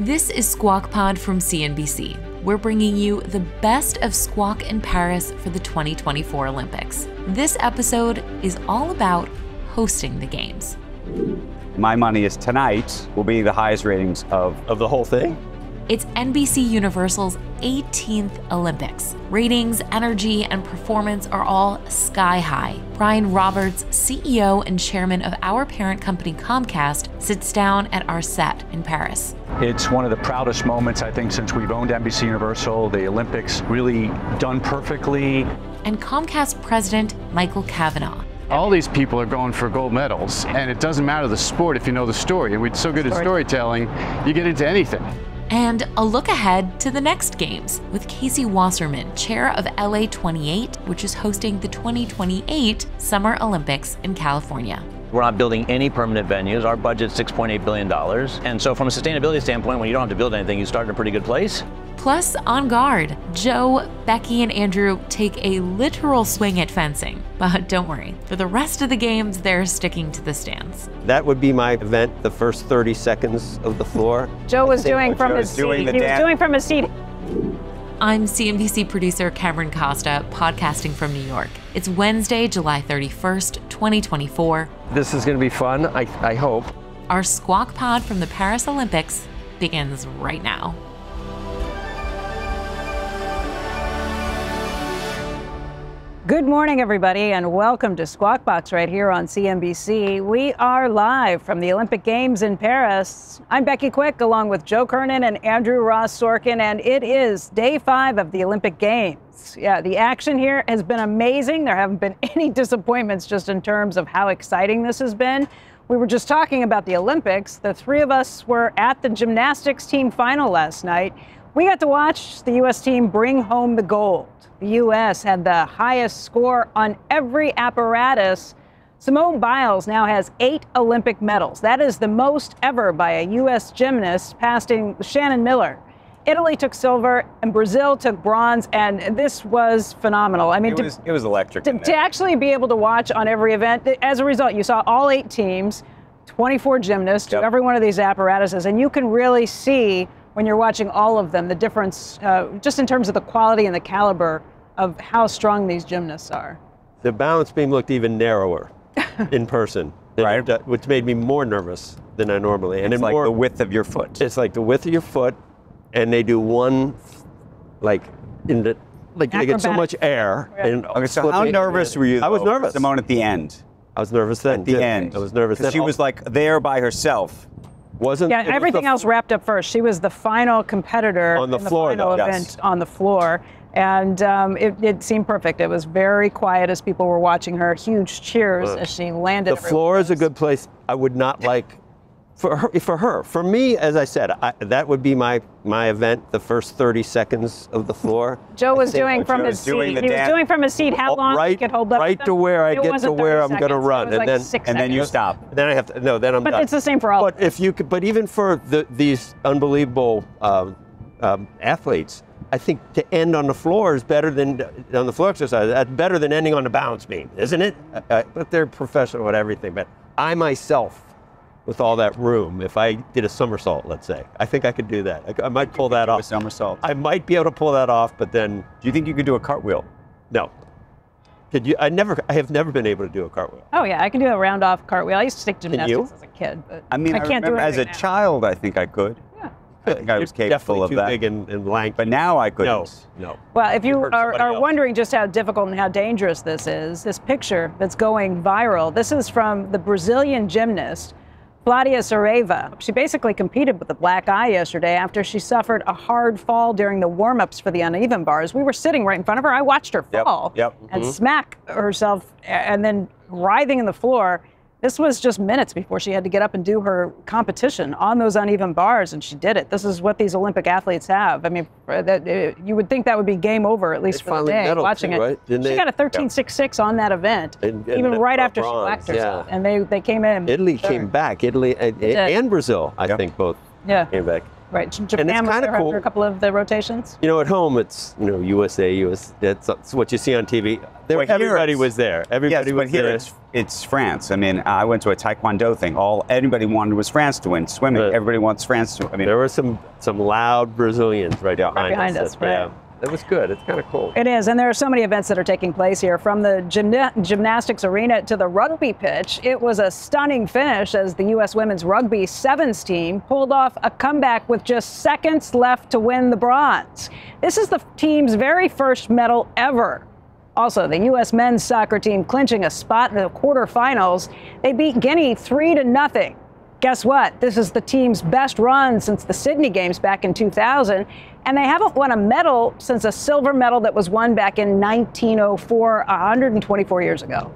This is Squawk Pod from CNBC. We're bringing you the best of Squawk in Paris for the 2024 Olympics. This episode is all about hosting the games. My money is tonight will be the highest ratings of the whole thing. It's NBCUniversal's 18th Olympics. Ratings, energy, and performance are all sky high. Brian Roberts, CEO and chairman of our parent company Comcast, sits down at our set in Paris. It's one of the proudest moments, I think, since we've owned NBCUniversal. The Olympics really done perfectly. And Comcast President Michael Cavanagh. All these people are going for gold medals, and it doesn't matter the sport if you know the story. And we're so good at storytelling, you get into anything. And a look ahead to the next games with Casey Wasserman, chair of LA28, which is hosting the 2028 Summer Olympics in California. We're not building any permanent venues. Our budget's $6.8 billion. And so from a sustainability standpoint, when you don't have to build anything, you start in a pretty good place. Plus, on guard, Joe, Becky, and Andrew take a literal swing at fencing. But don't worry, for the rest of the games, they're sticking to the stands. That would be my event, the first 30 seconds of the floor. Joe was doing from his seat. He was doing from his seat. I'm CNBC producer Cameron Costa, podcasting from New York. It's Wednesday, July 31st, 2024. This is going to be fun, I hope. Our Squawk Pod from the Paris Olympics begins right now. Good morning, everybody, and welcome to Squawk Box right here on CNBC. We are live from the Olympic Games in Paris. I'm Becky Quick, along with Joe Kernen and Andrew Ross Sorkin, and it is day 5 of the Olympic Games. Yeah, the action here has been amazing. There haven't been any disappointments just in terms of how exciting this has been. We were just talking about the Olympics. The three of us were at the gymnastics team final last night. We got to watch the U.S. team bring home the gold. The U.S. had the highest score on every apparatus. Simone Biles now has 8 Olympic medals. That is the most ever by a U.S. gymnast, passing Shannon Miller. Italy took silver and Brazil took bronze, and this was phenomenal. I mean, it was electric. To actually be able to watch on every event, as a result, you saw all 8 teams, 24 gymnasts, do every one of these apparatuses, and you can really see when you're watching all of them, the difference just in terms of the quality and the caliber of how strong these gymnasts are. The balance beam looked even narrower in person, right? Which made me more nervous than I normally. And it's like the width of your foot. It's like the width of your foot, and they do one, like in the, like they get so much air. Yeah. And okay, so how nervous were you? I was nervous. Simone at the end. I was nervous then. At the end. I was nervous then. She was like there by herself. Yeah, everything else wrapped up first. She was the final competitor on the floor, in the final event on the floor, and it seemed perfect. It was very quiet as people were watching her. Huge cheers as she landed. The floor is a good place. I would not like for her. For me, as I said, that would be my event. The first 30 seconds of the floor. Joe was doing from his seat. He was doing from his seat. How long he could hold up? Right to where I get to where I'm going to run, and then you stop. Then I have to. No, then I'm done. But it's the same for all. But if you could, but even for these unbelievable athletes, I think to end on the floor is better than on the floor exercise. That's better than ending on the balance beam, isn't it? But they're professional at everything. But I myself, with all that room, if I did a somersault, let's say, I think I could do that. I might pull that off. A somersault. I might be able to pull that off, but then. Do you think you could do a cartwheel? No. Could you? I have never been able to do a cartwheel. Oh yeah, I can do a round off cartwheel. I used to stick gymnastics as a kid, but I mean, I can't do it as a now. child. I think I could. Yeah. I think I was capable of that. Definitely too big and lanky. But now I couldn't. No. Well, if you are wondering just how difficult and how dangerous this is, this picture that's going viral, this is from the Brazilian gymnast, Flávia Saraiva. She basically competed with a black eye yesterday after she suffered a hard fall during the warm-ups for the uneven bars. We were sitting right in front of her. I watched her fall and smack herself and then writhing in the floor. This was just minutes before she had to get up and do her competition on those uneven bars, and she did it. This is what these Olympic athletes have. I mean, you would think that would be game over, at least for the day, watching it. Right? She got a 13.66 on that event, even right after she whacked herself. And they came in. Italy came back. Italy and Brazil, I think, both came back. Right. Japan was there cool. after a couple of the rotations. You know, at home it's USA, US. That's what you see on TV. Everybody was there. Everybody was there. Yes, but here it's France. I mean, I went to a Taekwondo thing. Anybody wanted was France to win. Swimming, everybody wants France to. I mean, there were some loud Brazilians right behind us. Right. Yeah. It was good. It's kind of cool. It is, and there are so many events that are taking place here, from the gymnastics arena to the rugby pitch. It was a stunning finish as the U.S. women's rugby sevens team pulled off a comeback with just seconds left to win the bronze. This is the team's very first medal ever. Also, the U.S. men's soccer team clinching a spot in the quarterfinals. They beat Guinea 3-0. Guess what? This is the team's best run since the Sydney Games back in 2000, and they haven't won a medal since a silver medal that was won back in 1904, 124 years ago.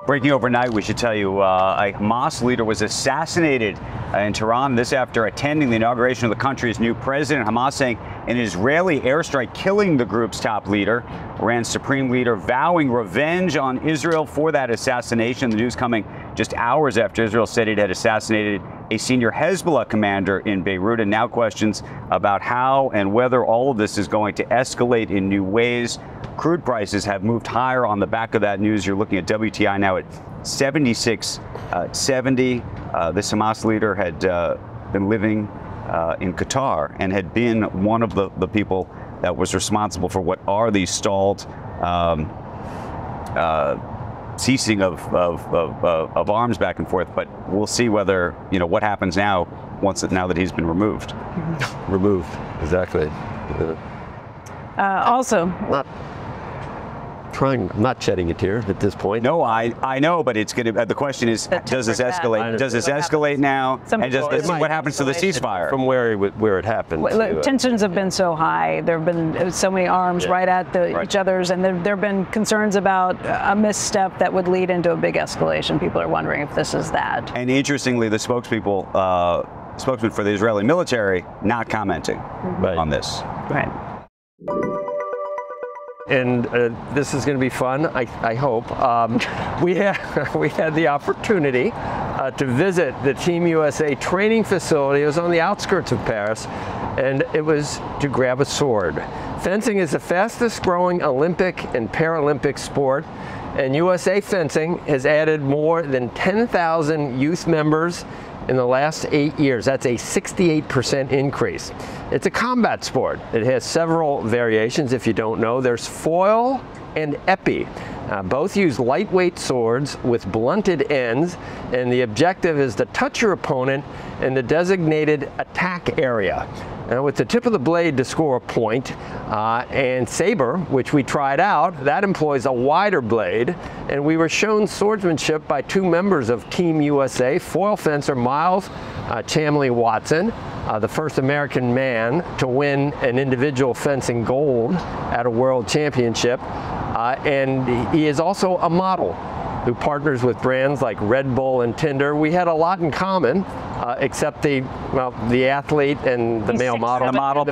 Breaking overnight, we should tell you, a Hamas leader was assassinated in Tehran. This after attending the inauguration of the country's new president. Hamas saying an Israeli airstrike killing the group's top leader. Iran's supreme leader vowing revenge on Israel for that assassination. The news coming just hours after Israel said it had assassinated a senior Hezbollah commander in Beirut. And now questions about how and whether all of this is going to escalate in new ways. Crude prices have moved higher on the back of that news. You're looking at WTI now at 76.70. This Hamas leader had been living in Qatar and had been one of the people that was responsible for what are these stalled ceasing of arms back and forth. But we'll see whether, what happens now now that he's been removed. Removed, exactly. Also, I'm not shedding a tear at this point. No, I know, but it's going to. The question is, does this escalate? Does this escalate now? And what happens to the ceasefire from where it happened? Tensions have been so high. There have been so many arms right at each other's, and there have been concerns about a misstep that would lead into a big escalation. People are wondering if this is that. And interestingly, the spokesman for the Israeli military not commenting on this. Right. And this is going to be fun, I hope. We had the opportunity to visit the Team USA training facility. It was on the outskirts of Paris, and it was to grab a sword. Fencing is the fastest growing Olympic and Paralympic sport, and USA Fencing has added more than 10,000 youth members in the last 8 years. That's a 68% increase. It's a combat sport. It has several variations, if you don't know. There's foil and épée. Both use lightweight swords with blunted ends, and the objective is to touch your opponent in the designated attack area. Now, with the tip of the blade to score a point, and saber, which we tried out, that employs a wider blade, and we were shown swordsmanship by two members of Team USA, foil fencer Miles Chamley-Watson, the first American man to win an individual fencing gold at a world championship, and he is also a model who partners with brands like Red Bull and Tinder. We had a lot in common, except the athlete and the male model. The model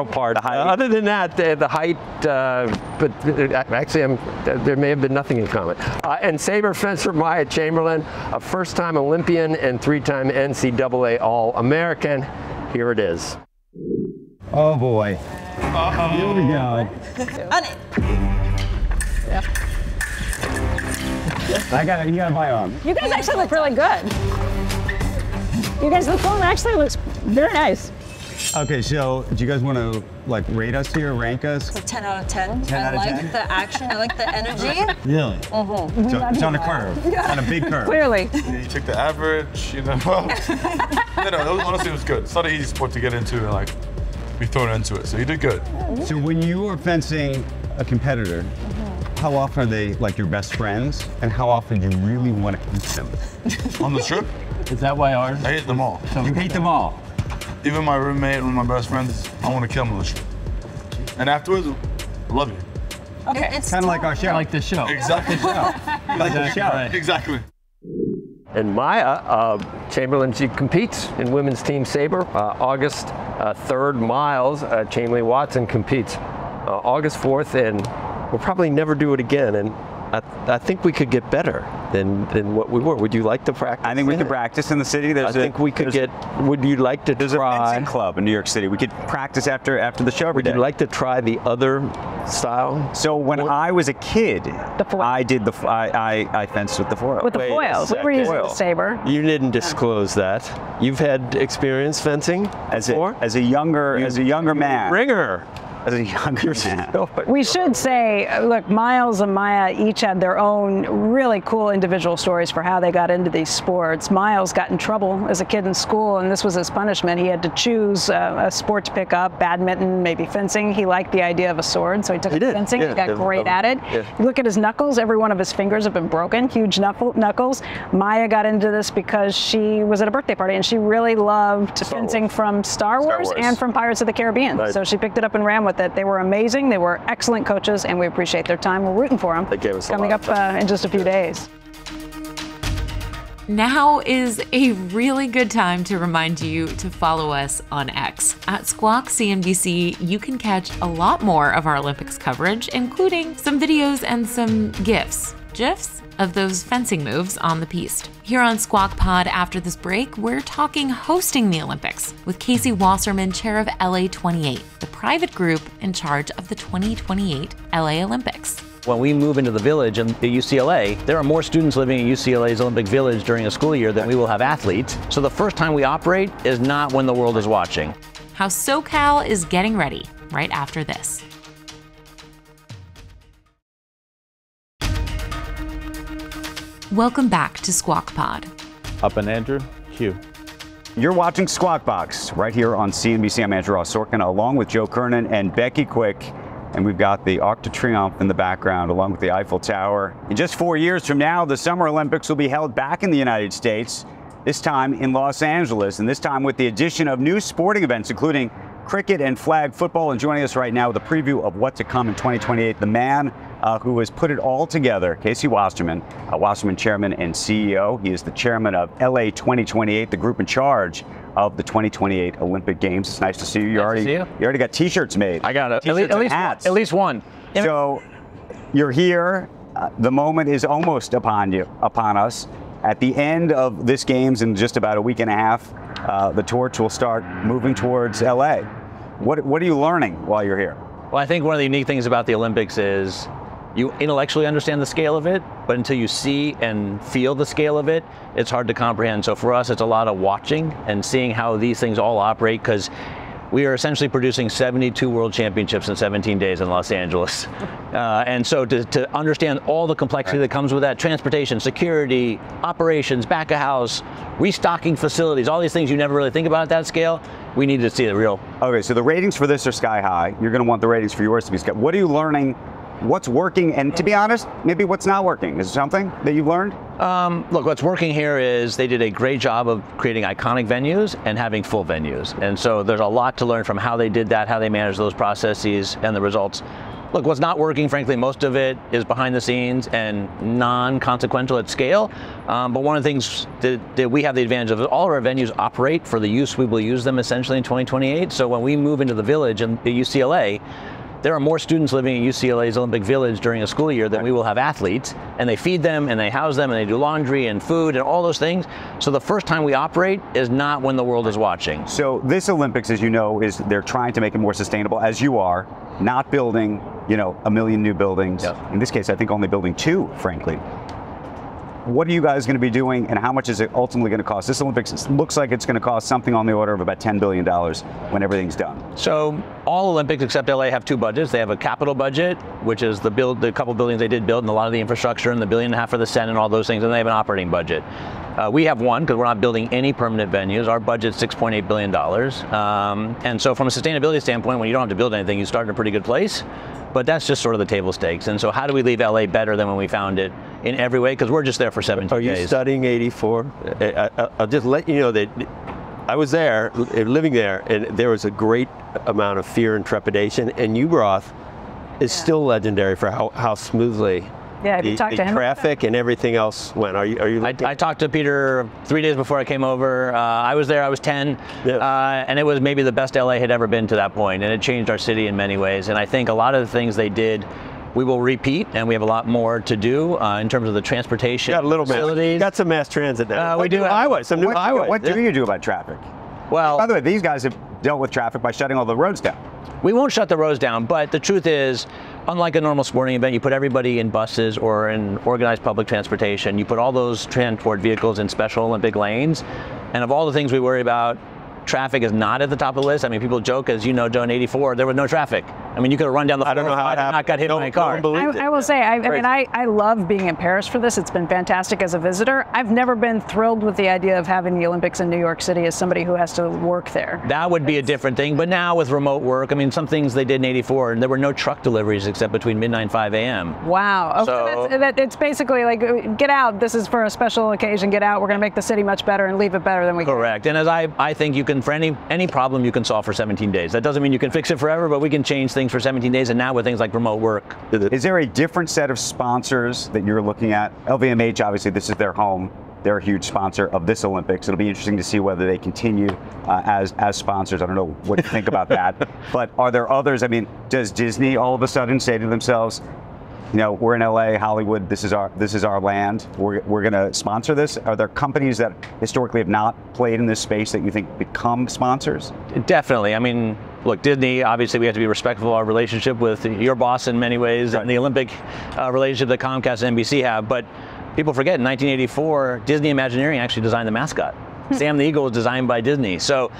part. Other than that, the height, but actually there may have been nothing in common. And saber fencer Maia Chamberlain, a first-time Olympian and three-time NCAA All-American. Here it is. Oh boy. Here we go. Yeah. You got my arm. You guys actually look really good. The phone actually looks very nice. Okay, so do you guys want to rate us here, rank us? It's a 10 out of 10. 10 out of 10? I like the action. I like the energy. Really? Mm-hmm. So it's on a curve. It's on a big curve. Clearly. You took the average, honestly, it was good. It's not an easy sport to get into and be thrown into it. So you did good. So when you are fencing a competitor, how often are they your best friends, and how often do you really want to eat them? On the trip? Is that why ours? I hate them all. So you hate them all? Even my roommate, one of my best friends, I want to kill him on the trip. And afterwards, I love you. Okay. It's kind of like our show. Like the show. Exactly. Like the show. Right. Exactly. And Maia Chamberlain, she competes in women's team saber. August 3rd, Miles Chamley-Watson competes August 4th, and we'll probably never do it again. And I think we could get better than what we were. Would you like to practice? I think we could practice in the city. I think we could get. Would you like to There's try? a fencing club in New York City. We could practice after the show every day. Would you like to try the other style? So when I was a kid, I did I fenced with the foil. With the foils. We were using the saber. You didn't disclose that. You've had experience fencing before? As a younger man. Ringer. As a younger man. We should say, look, Miles and Maia each had their own really cool individual stories for how they got into these sports. Miles got in trouble as a kid in school, and this was his punishment. He had to choose a sport to pick up, badminton, maybe fencing. He liked the idea of a sword, so he took fencing. He got great at it. Yeah. You look at his knuckles, every one of his fingers have been broken, huge knuckles. Maia got into this because she was at a birthday party, and she really loved fencing from Star Wars and from Pirates of the Caribbean. Right. So she picked it up and ran with it. They were amazing. They were excellent coaches, and we appreciate their time. We're rooting for them. They gave us coming up in just a few days. Now is a really good time to remind you to follow us on X. At Squawk CNBC, you can catch a lot more of our Olympics coverage, including some videos and some GIFs of those fencing moves on the piste. Here on Squawk Pod after this break, we're talking hosting the Olympics with Casey Wasserman, chair of LA28, the private group in charge of the 2028 LA Olympics. When we move into the village in UCLA, there are more students living in UCLA's Olympic Village during a school year than we will have athletes. So the first time we operate is not when the world is watching. How SoCal is getting ready right after this. Welcome back to Squawk Pod. Up and Andrew, Q. You're watching Squawk Box right here on CNBC. I'm Andrew Ross Sorkin, along with Joe Kernen and Becky Quick. And we've got the Arc de Triomphe in the background, along with the Eiffel Tower. In just 4 years from now, the Summer Olympics will be held back in the United States, this time in Los Angeles, and this time with the addition of new sporting events, including cricket and flag football. And joining us right now with a preview of what to come in 2028, the man who has put it all together, Casey Wasserman, Wasserman Chairman and CEO. He is the chairman of LA 2028, the group in charge of the 2028 Olympic Games. It's nice to see you. You already got T-shirts made. I got at least one. So you're here. The moment is almost upon us. At the end of this Games, in just about a week and a half, the torch will start moving towards LA. What are you learning while you're here? Well, I think one of the unique things about the Olympics is you intellectually understand the scale of it, but until you see and feel the scale of it, it's hard to comprehend. So for us, it's a lot of watching and seeing how these things all operate, because we are essentially producing 72 world championships in 17 days in Los Angeles. And so to understand all the complexity that comes with that, transportation, security, operations, back of house, restocking facilities, all these things you never really think about at that scale, we need to see the real. Okay, so the ratings for this are sky high. You're going to want the ratings for yours to be sky. What are you learning? What's working? And to be honest, maybe what's not working? Is there something that you've learned? Look, what's working here is they did a great job of creating iconic venues and having full venues. And so there's a lot to learn from how they did that, how they managed those processes and the results. Look, what's not working, frankly, most of it is behind the scenes and non-consequential at scale. But one of the things that we have the advantage of is all of our venues operate for the use we will use them essentially in 2028. So when we move into the village in UCLA, there are more students living in UCLA's Olympic Village during a school year than we will have athletes, and they feed them and they house them and they do laundry and food and all those things. So the first time we operate is not when the world is watching. So this Olympics, as you know, they're trying to make it more sustainable, as you are, not building, a million new buildings. Yep. In this case, I think only building 2, frankly. What are you guys going to be doing, and how much is it ultimately going to cost? This Olympics looks like it's going to cost something on the order of about $10 billion when everything's done. So all Olympics except LA have 2 budgets. They have a capital budget, which is the couple buildings they did build and a lot of the infrastructure, and the $1.5 billion for the Senate and all those things, and they have an operating budget. We have one because we're not building any permanent venues. Our budget's $6.8 billion. And so from a sustainability standpoint, when you don't have to build anything, you start in a pretty good place. But that's just sort of the table stakes. And so how do we leave LA better than when we found it in every way? Because we're just there for 17 days. Are you studying 84? I'll just let you know that I was there, living there, and there was a great amount of fear and trepidation. And Ubroth is still legendary for how smoothly you talked to him? Traffic and everything else went. Are you? I talked to Peter 3 days before I came over. I was there. I was 10, and it was maybe the best LA had ever been to that point, and it changed our city in many ways. And I think a lot of the things they did we will repeat, and we have a lot more to do in terms of the transportation facilities. Got some mass transit now. We do highways, some new highways. What do you do about traffic? Well, by the way, these guys have dealt with traffic by shutting all the roads down. We won't shut the roads down, but the truth is, unlike a normal sporting event, you put everybody in buses or in organized public transportation. You put all those transport vehicles in Special Olympic lanes, and of all the things we worry about, traffic is not at the top of the list. I mean, people joke, as you know, Joe, in '84, there was no traffic. I mean, you could have run down the 405 and not got hit by a car. I will say, I love being in Paris for this. It's been fantastic as a visitor. I've never been thrilled with the idea of having the Olympics in New York City as somebody who has to work there. That would be a different thing. But now with remote work, I mean, some things they did in '84, and there were no truck deliveries except between midnight and 5 a.m. Wow. Okay, so it's basically like, get out. This is for a special occasion. Get out. We're going to make the city much better and leave it better than we can. Correct. And as I think you can, for any problem you can solve for 17 days. That doesn't mean you can fix it forever, but we can change things for 17 days. And now with things like remote work. Is there a different set of sponsors that you're looking at? LVMH, obviously, this is their home. They're a huge sponsor of this Olympics. It'll be interesting to see whether they continue as sponsors. I don't know what you think about that. But are there others? I mean, does Disney all of a sudden say to themselves, you know, we're in LA, Hollywood, this is our land. We're going to sponsor this? Are there companies that historically have not played in this space that you think become sponsors? Definitely. I mean, look, Disney, obviously we have to be respectful of our relationship with your boss in many ways, and the Olympic relationship that Comcast and NBC have. But people forget, in 1984, Disney Imagineering actually designed the mascot. Sam the Eagle was designed by Disney. So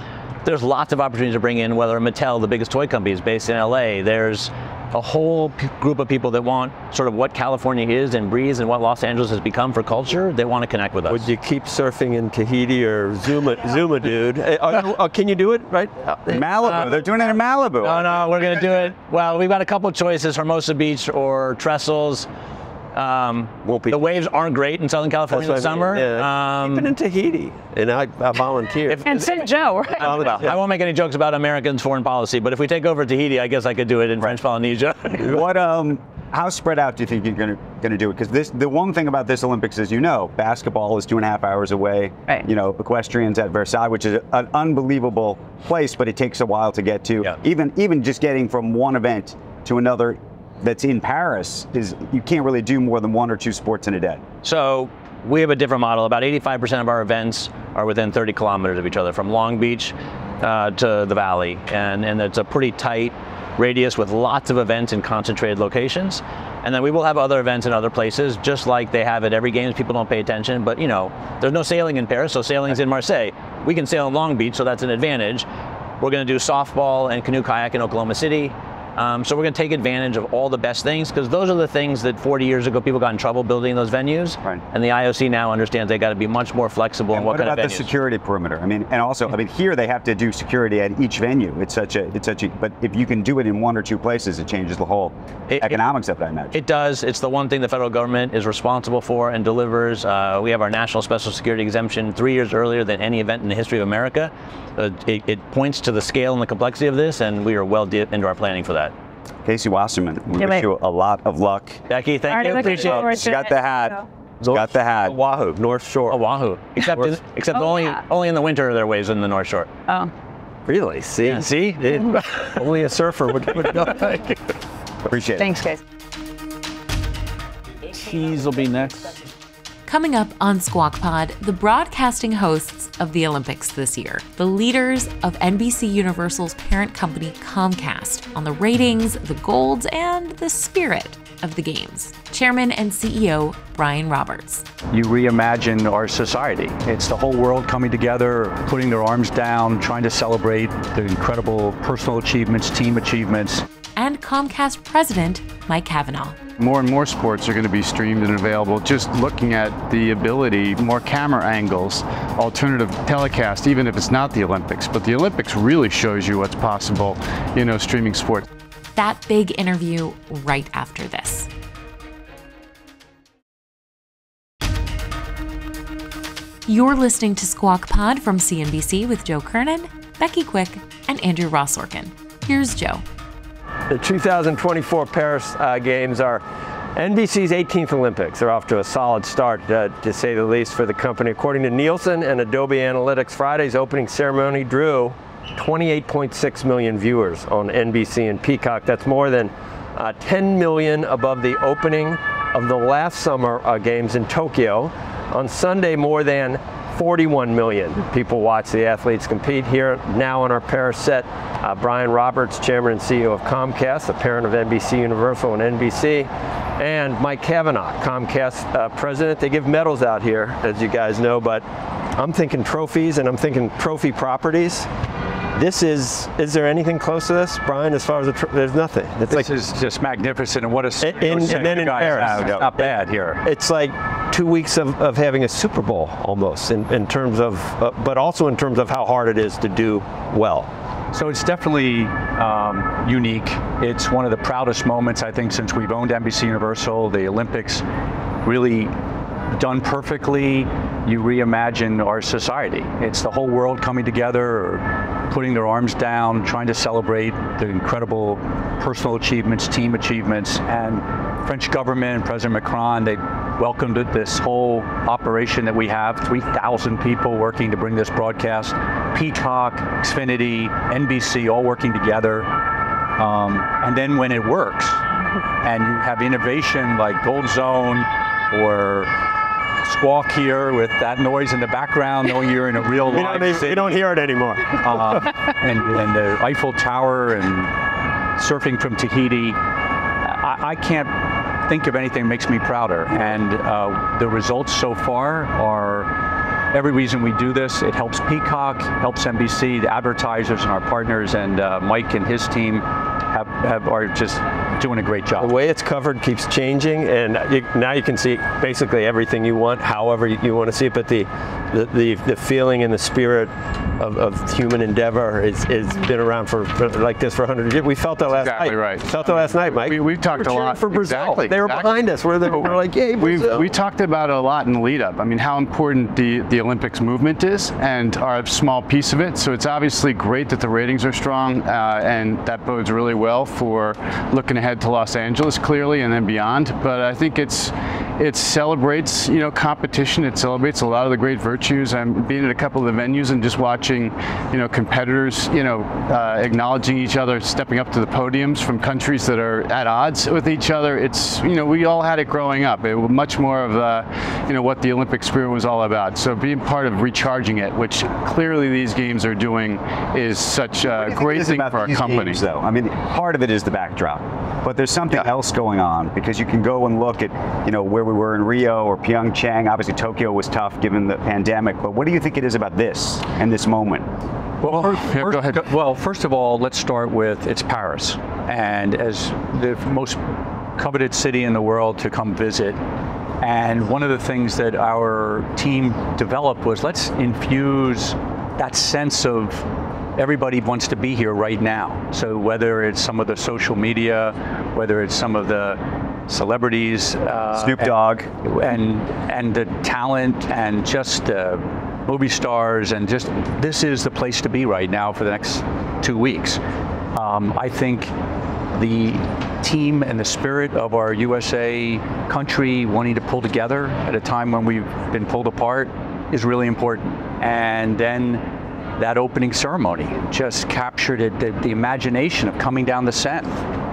there's lots of opportunities to bring in, whether Mattel, the biggest toy company, is based in LA. There's a whole group of people that want sort of what California is and breathes and what Los Angeles has become for culture. They want to connect with us. Would you keep surfing in Tahiti or Zuma, dude? Can you do it right? Malibu. They're doing it in Malibu. No, we're going to do it. Well, we've got a couple of choices: Hermosa Beach or Trestles. The waves aren't great in Southern California in the summer. Even in Tahiti, and I volunteer. And St. Joe, right? I won't make any jokes about Americans' foreign policy, but if we take over Tahiti, I guess I could do it in French Polynesia. How spread out do you think you're going to do it? Because the one thing about this Olympics is, you know, basketball is 2.5 hours away. Right. You know, equestrians at Versailles, which is an unbelievable place, but it takes a while to get to. Yeah. Even just getting from one event to another that's in Paris is, you can't really do more than 1 or 2 sports in a day. So we have a different model. About 85% of our events are within 30 kilometers of each other, from Long Beach to the Valley. And it's a pretty tight radius with lots of events in concentrated locations. And then we will have other events in other places, just like they have at every Games. People don't pay attention, but you know, there's no sailing in Paris, so sailing's in Marseille. We can sail in Long Beach, so that's an advantage. We're going to do softball and canoe kayak in Oklahoma City. So we're going to take advantage of all the best things, because those are the things that 40 years ago people got in trouble building those venues. Right. And the IOC now understands they got to be much more flexible in what kind of venues. What about the security perimeter? I mean, and also, I mean, here they have to do security at each venue. It's such a, but if you can do it in 1 or 2 places, it changes the whole economics of that, I imagine. It does. It's the one thing the federal government is responsible for and delivers. We have our national special security exemption 3 years earlier than any event in the history of America. It points to the scale and the complexity of this, and we are well into our planning for that. Casey Wasserman, we wish you a lot of luck. Becky, thank you. Appreciate it. She got the hat. Got the hat. Oahu, North Shore. Oahu. Except only in the winter are there waves in the North Shore. Oh. Really? See? Yeah. See? Only a surfer would go. Appreciate it. Thanks, Casey. Cheese will be next. Coming up on Squawk Pod, the broadcasting hosts of the Olympics this year, the leaders of NBCUniversal's parent company Comcast, on the ratings, the golds, and the spirit of the games. Chairman and CEO Brian Roberts. You reimagine our society. It's the whole world coming together, putting their arms down, trying to celebrate the incredible personal achievements, team achievements. And Comcast President Mike Cavanagh. More and more sports are going to be streamed and available. Just looking at the ability, more camera angles, alternative telecast, even if it's not the Olympics. But the Olympics really shows you what's possible, you know, streaming sports. That big interview right after this. You're listening to Squawk Pod from CNBC with Joe Kernen, Becky Quick, and Andrew Ross Sorkin. Here's Joe. The 2024 Paris Games are NBC's 18th Olympics. They're off to a solid start, to say the least, for the company. According to Nielsen and Adobe Analytics, Friday's opening ceremony drew 28.6 million viewers on NBC and Peacock. That's more than 10 million above the opening of the last summer games in Tokyo. On Sunday, more than 41 million people watch the athletes compete. Here now on our Paris set, Brian Roberts, Chairman and CEO of Comcast, the parent of NBCUniversal and NBC, and Mike Cavanagh, Comcast President. They give medals out here, as you guys know, but I'm thinking trophies and I'm thinking trophy properties. Is there anything close to this, Brian, as far as there's nothing. This is just magnificent, and what a and then in Paris, not bad here. It's like 2 weeks of having a Super Bowl almost in terms of, but also in terms of how hard it is to do well. So it's definitely unique. It's one of the proudest moments, I think, since we've owned NBCUniversal. The Olympics really done perfectly. You reimagine our society. It's the whole world coming together, putting their arms down, trying to celebrate the incredible personal achievements, team achievements, and French government, President Macron, they welcomed this whole operation that we have, 3,000 people working to bring this broadcast, Peacock, Xfinity, NBC, all working together. And then when it works, and you have innovation like Gold Zone or Squawk here with that noise in the background, knowing you're in a real live city. You don't hear it anymore. And the Eiffel Tower and surfing from Tahiti. I can't think of anything that makes me prouder. And the results so far are every reason we do this. It helps Peacock, helps NBC, the advertisers and our partners, and Mike and his team are just doing a great job. The way it's covered keeps changing, and now you can see basically everything you want, however you want to see it. But the feeling and the spirit of human endeavor is been around for like this for 100 years. We felt that last night. Exactly right. Felt that last night, Mike. We talked a lot for Brazil. Exactly. They were behind us. We're like, yay, Brazil. We talked about it a lot in the lead up. I mean, how important the Olympics movement is, and are a small piece of it. So it's obviously great that the ratings are strong, and that bodes really well for looking ahead to Los Angeles, clearly, and then beyond. But I think it celebrates, competition. It celebrates a lot of the great virtues. I'm being at a couple of the venues and just watching, competitors, acknowledging each other, stepping up to the podiums from countries that are at odds with each other. It's, we all had it growing up. It was much more of, what the Olympic spirit was all about. So being part of recharging it, which clearly these games are doing, is such a great thing for our company. Games, though? I mean, part of it is the backdrop, but there's something else going on, because you can go and look at, where we were in Rio or Pyeongchang. Obviously, Tokyo was tough given the pandemic, but what do you think it is about this and this moment? Well, go ahead. Well, first of all, let's start with it's Paris, and as the most coveted city in the world to come visit. And one of the things that our team developed was, let's infuse that sense of everybody wants to be here right now. So whether it's some of the social media, whether it's some of the celebrities, Snoop Dogg, and the talent, and just movie stars, and just this is the place to be right now for the next 2 weeks. I think the team and the spirit of our USA country wanting to pull together at a time when we've been pulled apart is really important. And then that opening ceremony just captured it, the imagination of coming down the Seine,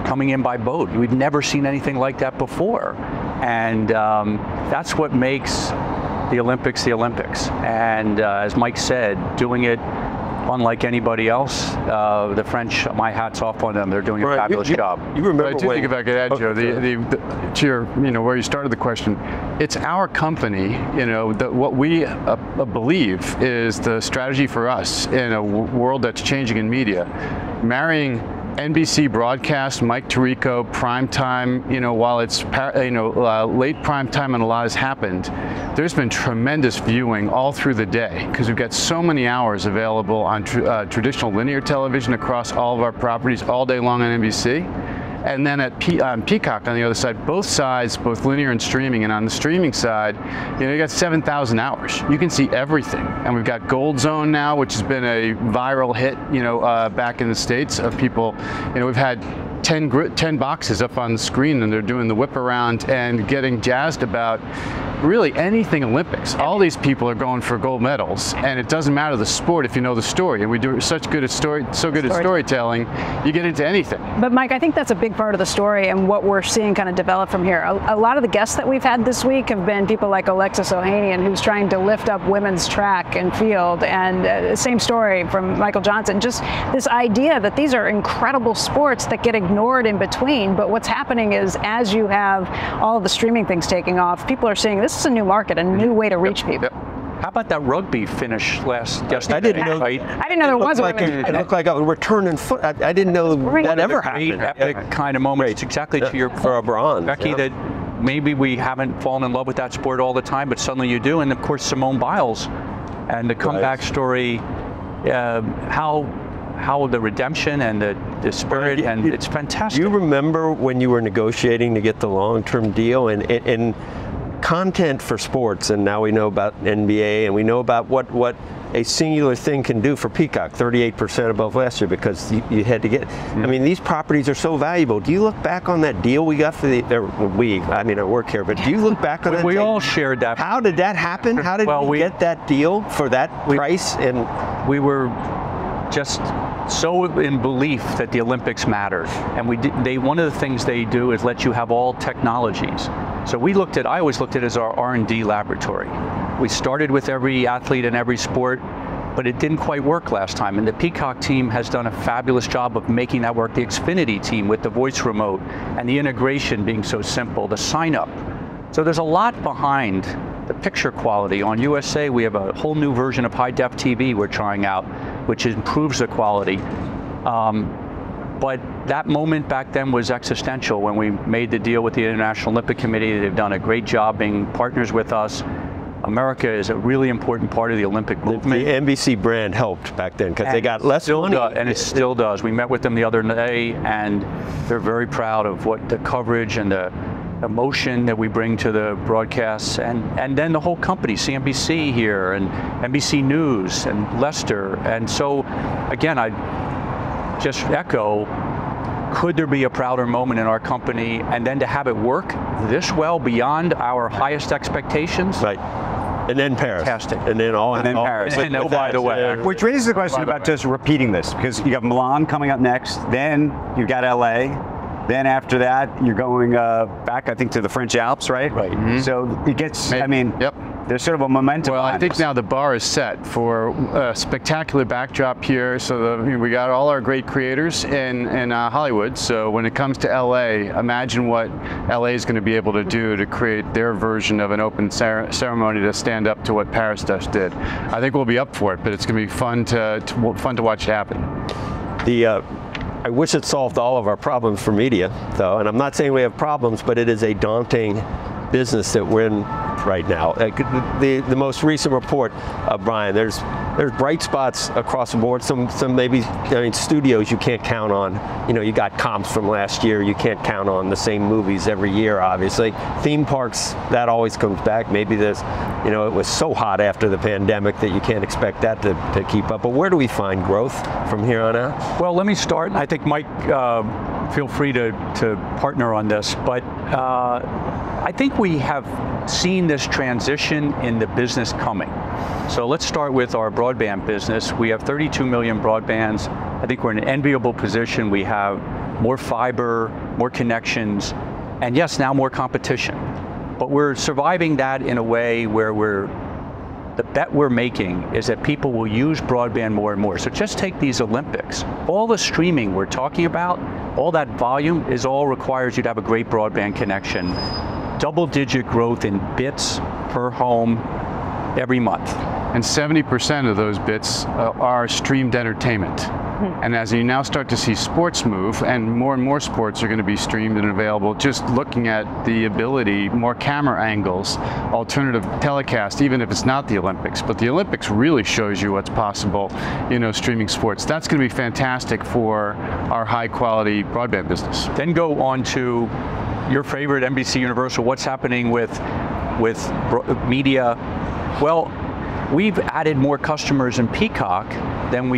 coming in by boat. We'd never seen anything like that before. And that's what makes the Olympics the Olympics. And as Mike said, doing it unlike anybody else, the French, my hat's off on them. They're doing a fabulous job. You remember I do think if I could add, Joe, to your, where you started the question, it's our company, what we believe is the strategy for us in a world that's changing in media, marrying NBC broadcast, Mike Tirico, primetime, while it's, late primetime and a lot has happened, there's been tremendous viewing all through the day, because we've got so many hours available on traditional linear television across all of our properties all day long on NBC. And then at Peacock on the other side, both sides, both linear and streaming. And on the streaming side, you got 7,000 hours. You can see everything. And we've got Gold Zone now, which has been a viral hit, back in the States of people. We've had 10 boxes up on the screen, and they're doing the whip around and getting jazzed about really anything Olympics. All these people are going for gold medals, and it doesn't matter the sport if you know the story. And we do so good at storytelling, you get into anything. But Mike, I think that's a big part of the story and what we're seeing kind of develop from here. A lot of the guests that we've had this week have been people like Alexis Ohanian, who's trying to lift up women's track and field, and same story from Michael Johnson. Just this idea that these are incredible sports that get ignored in between, but what's happening is as you have all of the streaming things taking off, people are seeing this is a new market, a new way to reach people. How about that rugby finish yesterday? I didn't know. Right? I didn't know there was a women's. It looked like a returning foot. I didn't know that ever happened. Epic kind of moment. It's exactly to your point, for a bronze, Becky, that maybe we haven't fallen in love with that sport all the time, but suddenly you do. And of course, Simone Biles and the comeback story, how the redemption and the spirit, and it's fantastic. Do you remember when you were negotiating to get the long-term deal and content for sports, and now we know about NBA, and we know about what a singular thing can do for Peacock, 38% above last year because you had to get, I mean, these properties are so valuable. Do you look back on that deal we got for I work here, but do you look back on that? We all shared that. How did that happen? How did we get that deal for that price? And we were just so in belief that the Olympics mattered, and one of the things they do is let you have all technologies. So I always looked at it as our R&D laboratory. We started with every athlete in every sport, but it didn't quite work last time. And the Peacock team has done a fabulous job of making that work. The Xfinity team with the voice remote and the integration being so simple, the sign up. So there's a lot behind the picture quality. On USA, we have a whole new version of high-def TV we're trying out, which improves the quality. But that moment back then was existential when we made the deal with the International Olympic Committee. They've done a great job being partners with us. America is a really important part of the Olympic movement. The NBC brand helped back then because they got less money. And it still does. We met with them the other day, and they're very proud of what the coverage and the emotion that we bring to the broadcasts, and then the whole company, CNBC here, and NBC News, and Leicester. And so, again, I just echo, could there be a prouder moment in our company, and then to have it work this well beyond our highest expectations? Right. And then Paris. Fantastic. And then Paris. And oh, by the way. Which raises the question about just repeating this, because you have Milan coming up next, then you've got LA, then after that you're going back, I think, to the French Alps, right? Right. Mm-hmm. So it gets, I mean, there's sort of a momentum. Well, I think now the bar is set for a spectacular backdrop here. So we got all our great creators in Hollywood. So when it comes to LA, imagine what LA is going to be able to do to create their version of an open ceremony to stand up to what Paris just did. I think we'll be up for it, but it's going to be fun to watch it happen. I wish it solved all of our problems for media, though, and I'm not saying we have problems, but it is a daunting business that we're in right now. The most recent report, Brian, there's bright spots across the board. Some maybe, studios you can't count on. You got comps from last year. You can't count on the same movies every year, obviously. Theme parks, that always comes back. Maybe it was so hot after the pandemic that you can't expect that to keep up. But where do we find growth from here on out? Well, let me start. I think Mike, feel free to partner on this, but I think we have seen this transition in the business coming. So let's start with our broadband business. We have 32 million broadbands. I think we're in an enviable position. We have more fiber, more connections, and yes, now more competition. But we're surviving that in a way where the bet we're making is that people will use broadband more and more. So just take these Olympics. All the streaming we're talking about, all that volume all requires you to have a great broadband connection. Double-digit growth in bits per home every month. And 70% of those bits are streamed entertainment. And as you now start to see sports move, and more sports are going to be streamed and available, just looking at the ability, more camera angles, alternative telecast, even if it's not the Olympics. But the Olympics really shows you what's possible, streaming sports. That's going to be fantastic for our high-quality broadband business. Then go on to your favorite NBCUniversal. What's happening with media? Well, we've added more customers in Peacock than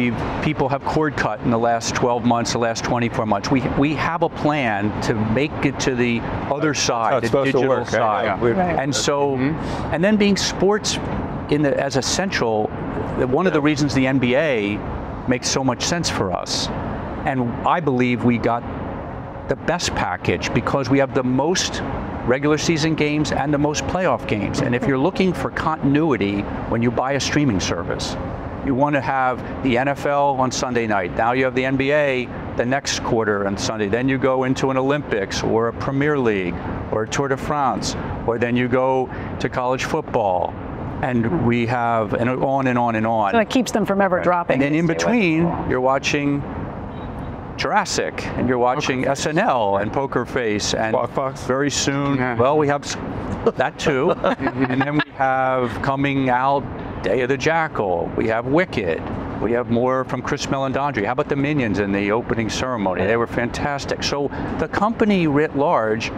people have cord cut in the last 12 months, the last 24 months. We have a plan to make it to the other side, the digital side. Yeah. Right. And so, and then being sports as essential, one of the reasons the NBA makes so much sense for us. And I believe we got the best package because we have the most regular season games and the most playoff games. And if you're looking for continuity when you buy a streaming service, you want to have the NFL on Sunday night. Now you have the NBA the next quarter on Sunday. Then you go into an Olympics or a Premier League or a Tour de France, or then you go to college football. And we have, and on and on and on. So it keeps them from ever dropping. And then in between, you're watching Jurassic, and you're watching SNL and Poker Face, and very soon, well, we have that too. And then we have coming out Day of the Jackal, we have Wicked, we have more from Chris Meledandri. How about the Minions in the opening ceremony? They were fantastic. So the company writ large,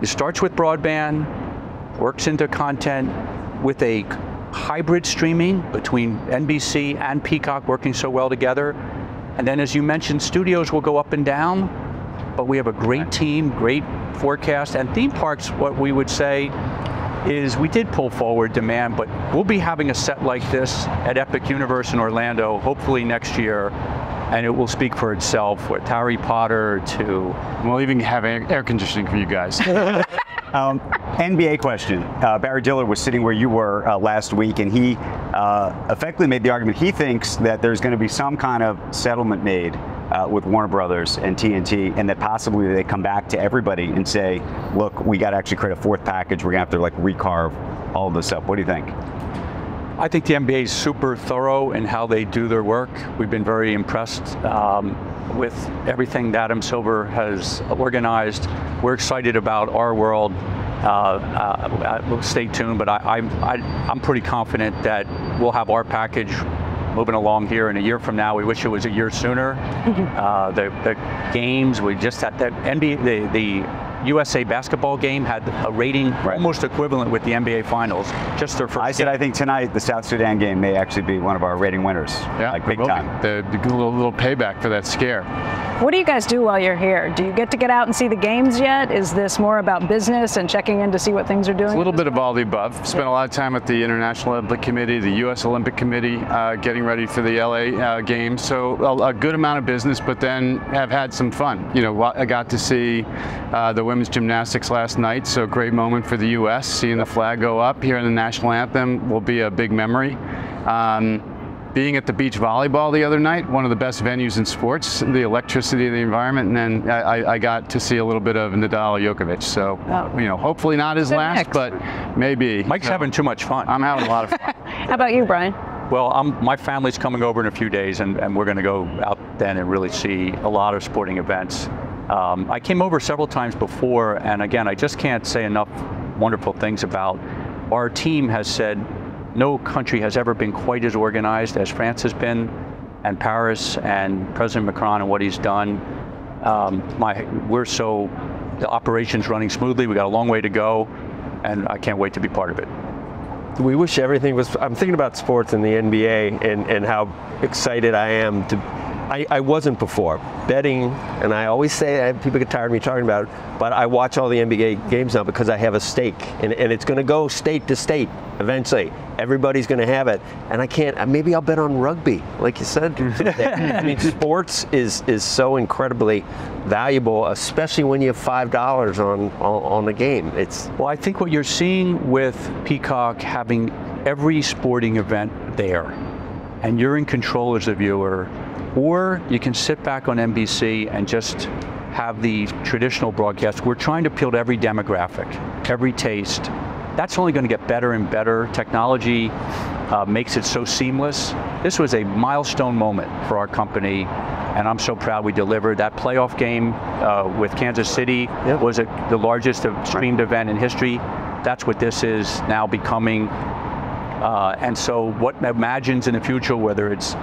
it starts with broadband, works into content with a hybrid streaming between NBC and Peacock working so well together. And then, as you mentioned, studios will go up and down, but we have a great team, great forecast. And theme parks, what we would say is we did pull forward demand, but we'll be having a set like this at Epic Universe in Orlando, hopefully next year, and it will speak for itself, with Harry Potter to... We'll even have air conditioning for you guys. NBA question. Barry Diller was sitting where you were last week, and he effectively made the argument he thinks that there's going to be some kind of settlement made with Warner Brothers and TNT, and that possibly they come back to everybody and say, look, we got to actually create a fourth package. We're going to have to recarve all of this up. What do you think? I think the NBA is super thorough in how they do their work. We've been very impressed with everything that Adam Silver has organized. We're excited about our world. Stay tuned, but I'm pretty confident that we'll have our package moving along here in a year from now. We wish it was a year sooner. The games, we just had that NBA, the USA basketball game had a rating almost equivalent with the NBA Finals. Just their first I said, I think tonight the South Sudan game may actually be one of our rating winners. Yeah, like big time. The little payback for that scare. What do you guys do while you're here? Do you get to get out and see the games yet? Is this more about business and checking in to see what things are doing? A little bit of all the above. Spent a lot of time with the International Olympic Committee, the U.S. Olympic Committee, getting ready for the LA games. So a good amount of business, but then have had some fun. You know, I got to see the women's gymnastics last night, so great moment for the U.S. Seeing the flag go up, hearing the national anthem will be a big memory. Being at the beach volleyball the other night, one of the best venues in sports, the electricity of the environment, and then I got to see a little bit of Nadal Djokovic. So, you know, hopefully not his last, but maybe. Mike's having too much fun. I'm having a lot of fun. How about you, Brian? Well, my family's coming over in a few days, and we're going to go out then and really see a lot of sporting events. I came over several times before, and again, I just can't say enough wonderful things about our team. Has said no country has ever been quite as organized as France has been, and Paris, and President Macron and what he's done. The operation's running smoothly. We got a long way to go, and I can't wait to be part of it. We wish everything was. I'm thinking about sports in the NBA and how excited I am to. I wasn't before betting, and I always say people get tired of me talking about it, but I watch all the NBA games now because I have a stake, and it's going to go state to state eventually. Everybody's going to have it, and I can't. Maybe I'll bet on rugby, like you said. I mean, sports is so incredibly valuable, especially when you have $5 on the game. Well, I think what you're seeing with Peacock having every sporting event there, and you're in control as a viewer. Or you can sit back on NBC and just have the traditional broadcast. We're trying to appeal to every demographic, every taste. That's only going to get better and better. Technology makes it so seamless. This was a milestone moment for our company, and I'm so proud we delivered. That playoff game with Kansas City was the largest streamed event in history. That's what this is now becoming. And so what imagines in the future, whether it's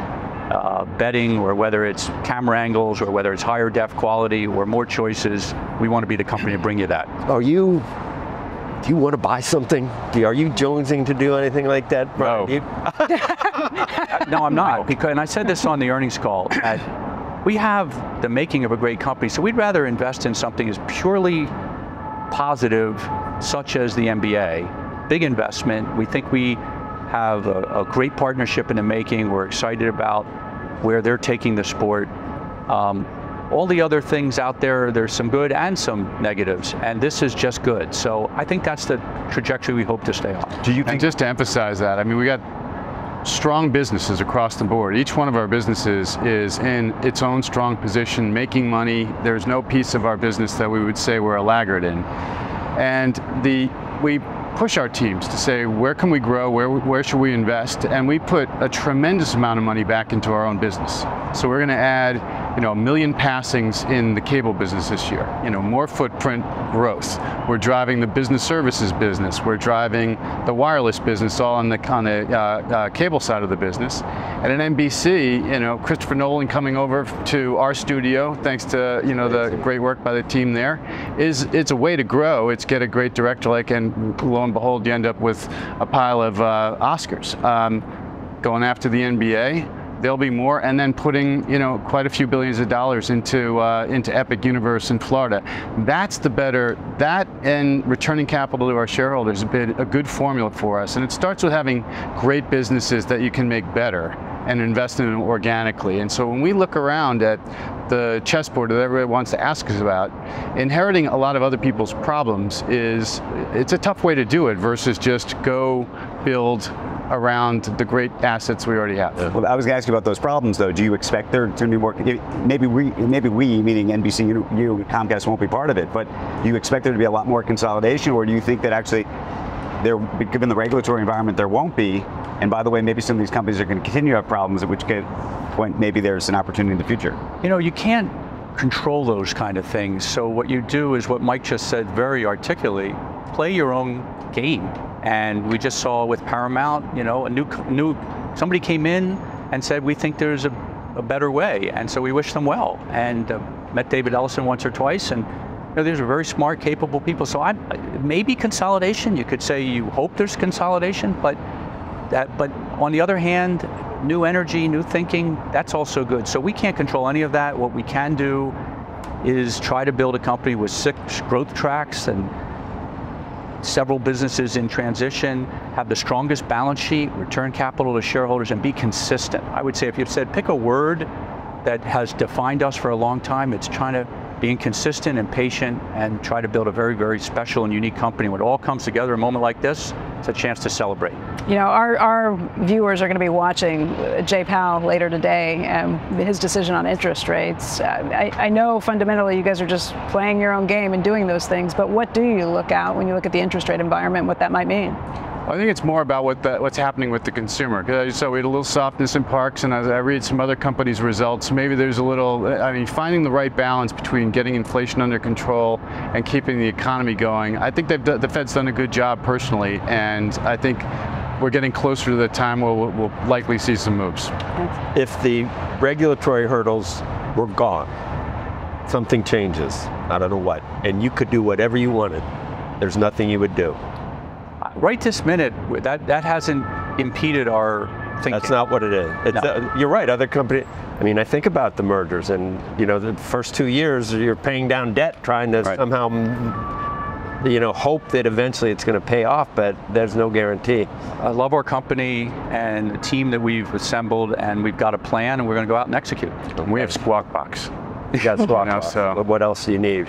betting, or whether it's camera angles, or whether it's higher def quality, or more choices, we want to be the company to bring you that. Are you Do you want to buy something? Are you jonesing to do anything like that, Brian? No, I'm not. Because, and I said this on the earnings call, that we have the making of a great company, so we'd rather invest in something as purely positive, such as the NBA. Big investment. We think we have a great partnership in the making. We're excited about where they're taking the sport. All the other things out there, there's some good and some negatives, and this is just good. So I think that's the trajectory we hope to stay on. Do you think, and just to emphasize that, I mean, we got strong businesses across the board. Each one of our businesses is in its own strong position, making money. There's no piece of our business that we would say we're a laggard in. And we push our teams to say, where can we grow, where should we invest? And we put a tremendous amount of money back into our own business. So we're going to add, 1 million passings in the cable business this year. More footprint growth. We're driving the business services business. We're driving the wireless business, all on the cable side of the business. And at NBC, Christopher Nolan coming over to our studio, thanks to the great work by the team there, it's a way to grow. It's get a great director and lo and behold, you end up with a pile of Oscars. Going after the NBA. There'll be more, and then putting quite a few billions of dollars into Epic Universe in Florida. That's the better, that and returning capital to our shareholders has been a good formula for us. And it starts with having great businesses that you can make better and invest in them organically. And so when we look around at the chessboard that everybody wants to ask us about, inheriting a lot of other people's problems it's a tough way to do it versus just go build around the great assets we already have. Well, I was going to ask you about those problems, though. Do you expect there to be more? Maybe we, meaning NBC, you, Comcast won't be part of it, but do you expect there to be a lot more consolidation, or do you think that actually, given the regulatory environment, there won't be? And by the way, maybe some of these companies are going to continue to have problems, at which point maybe there's an opportunity in the future. You can't control those kind of things. So what you do is what Mike just said very articulately: play your own game. And we just saw with Paramount, somebody came in and said, we think there's a better way. And so we wish them well. And met David Ellison once or twice. And these are very smart, capable people. So maybe consolidation. You could say you hope there's consolidation, but on the other hand, new energy, new thinking, that's also good. So we can't control any of that. What we can do is try to build a company with 6 growth tracks and several businesses in transition, have the strongest balance sheet, return capital to shareholders, and be consistent. I would say if you've said pick a word that has defined us for a long time, it's being consistent and patient and try to build a very, very special and unique company. When it all comes together, a moment like this, it's a chance to celebrate. Our viewers are going to be watching Jay Powell later today and his decision on interest rates. I know fundamentally you guys are just playing your own game and doing those things, but what do you look at when you look at the interest rate environment, what that might mean? I think it's more about what's happening with the consumer. Because so we had a little softness in parks, and as I read some other companies' results, maybe there's a little, finding the right balance between getting inflation under control and keeping the economy going. I think the Fed's done a good job personally, and I think we're getting closer to the time where we'll likely see some moves. If the regulatory hurdles were gone, something changes, I don't know what, and you could do whatever you wanted, there's nothing you would do. Right this minute, that hasn't impeded our thinking. That's not what it is. You're right, other companies, I think about the mergers, and the first 2 years you're paying down debt, trying to somehow hope that eventually it's going to pay off, but there's no guarantee. I love our company and the team that we've assembled, and we've got a plan, and we're going to go out and execute. And we have Squawk Box. You got Squawk Box. So. What else do you need?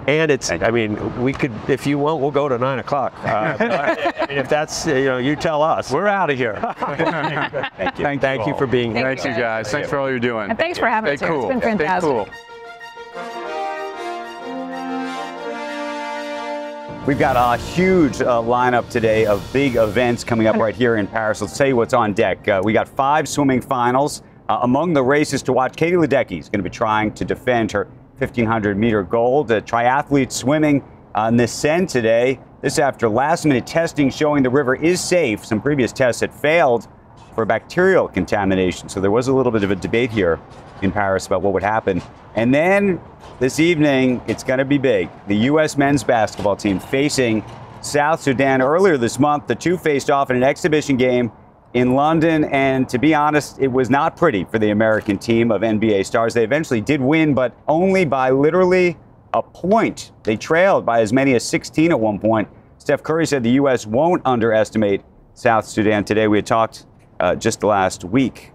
And it's, we could, if you want, we'll go to 9 o'clock. If that's, you tell us. We're out of here. Thank you for being here. Thank you guys. Thanks for all you're doing. And thanks for having us here. It's been fantastic. Cool. We've got a huge lineup today of big events coming up right here in Paris. Let's tell you what's on deck. We got 5 swimming finals. Among the races to watch, Katie Ledecky is going to be trying to defend her 1,500-meter gold. Triathletes swimming on the Seine today. This after last-minute testing showing the river is safe. Some previous tests had failed. for bacterial contamination. So there was a little bit of a debate here in Paris about what would happen. And then this evening, it's going to be big. The U.S. men's basketball team facing South Sudan. Earlier this month, the two faced off in an exhibition game in London, and to be honest, it was not pretty for the American team of NBA stars. They eventually did win, but only by literally a point. They trailed by as many as 16 at one point. Steph Curry said the U.S. won't underestimate South Sudan. Today, we had talked just last week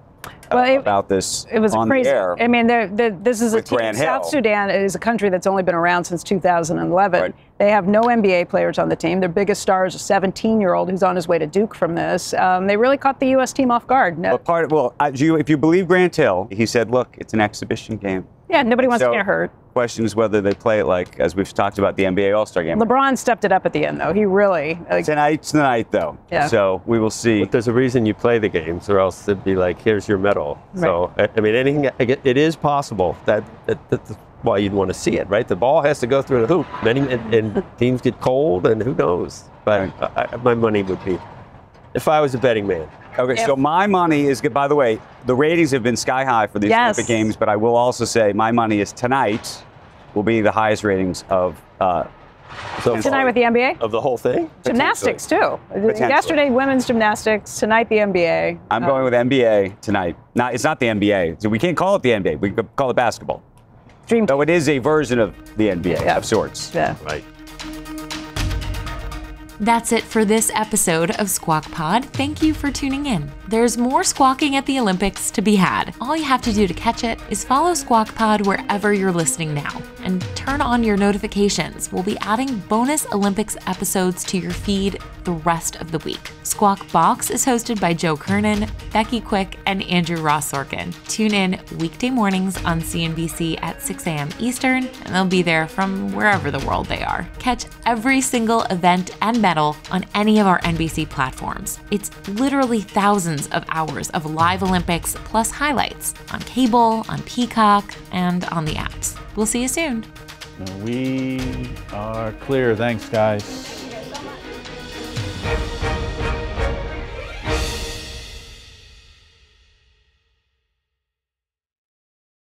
about this. It was on crazy. The air. I mean, this is a team. South Sudan is a country that's only been around since 2011. Right. They have no NBA players on the team. Their biggest star is a 17-year-old who's on his way to Duke from this. They really caught the U.S. team off guard. If you believe Grant Hill, he said, look, it's an exhibition game. Yeah, nobody wants to get hurt. Question is whether they play it like, as we've talked about, the NBA All-Star game. LeBron stepped it up at the end, though. He really... Tonight's the night, though. Yeah. So we will see. But there's a reason you play the games, or else it'd be like, here's your medal. Right. So, I mean, it is possible that's why you'd want to see it, right? The ball has to go through the hoop. And teams get cold, and who knows? But my money would be, if I was a betting man. Okay, so my money is good. By the way, the ratings have been sky high for these Olympic Games, but I will also say my money is tonight will be the highest ratings of tonight with the NBA? Of the whole thing? Gymnastics, too. Yesterday, women's gymnastics. Tonight, the NBA. I'm going with NBA tonight. It's not the NBA. So we can't call it the NBA. We could call it basketball. Though it is a version of the NBA of sorts. Yeah. Right. That's it for this episode of Squawk Pod. Thank you for tuning in. There's more squawking at the Olympics to be had. All you have to do to catch it is follow Squawk Pod wherever you're listening now and turn on your notifications. We'll be adding bonus Olympics episodes to your feed the rest of the week. Squawk Box is hosted by Joe Kernen, Becky Quick, and Andrew Ross Sorkin. Tune in weekday mornings on CNBC at 6 a.m. Eastern, and they'll be there from wherever the world they are. Catch every single event and medal on any of our NBC platforms. It's literally thousands of hours of live Olympics plus highlights on cable, on Peacock, and on the apps. We'll see you soon. We are clear. Thanks, guys.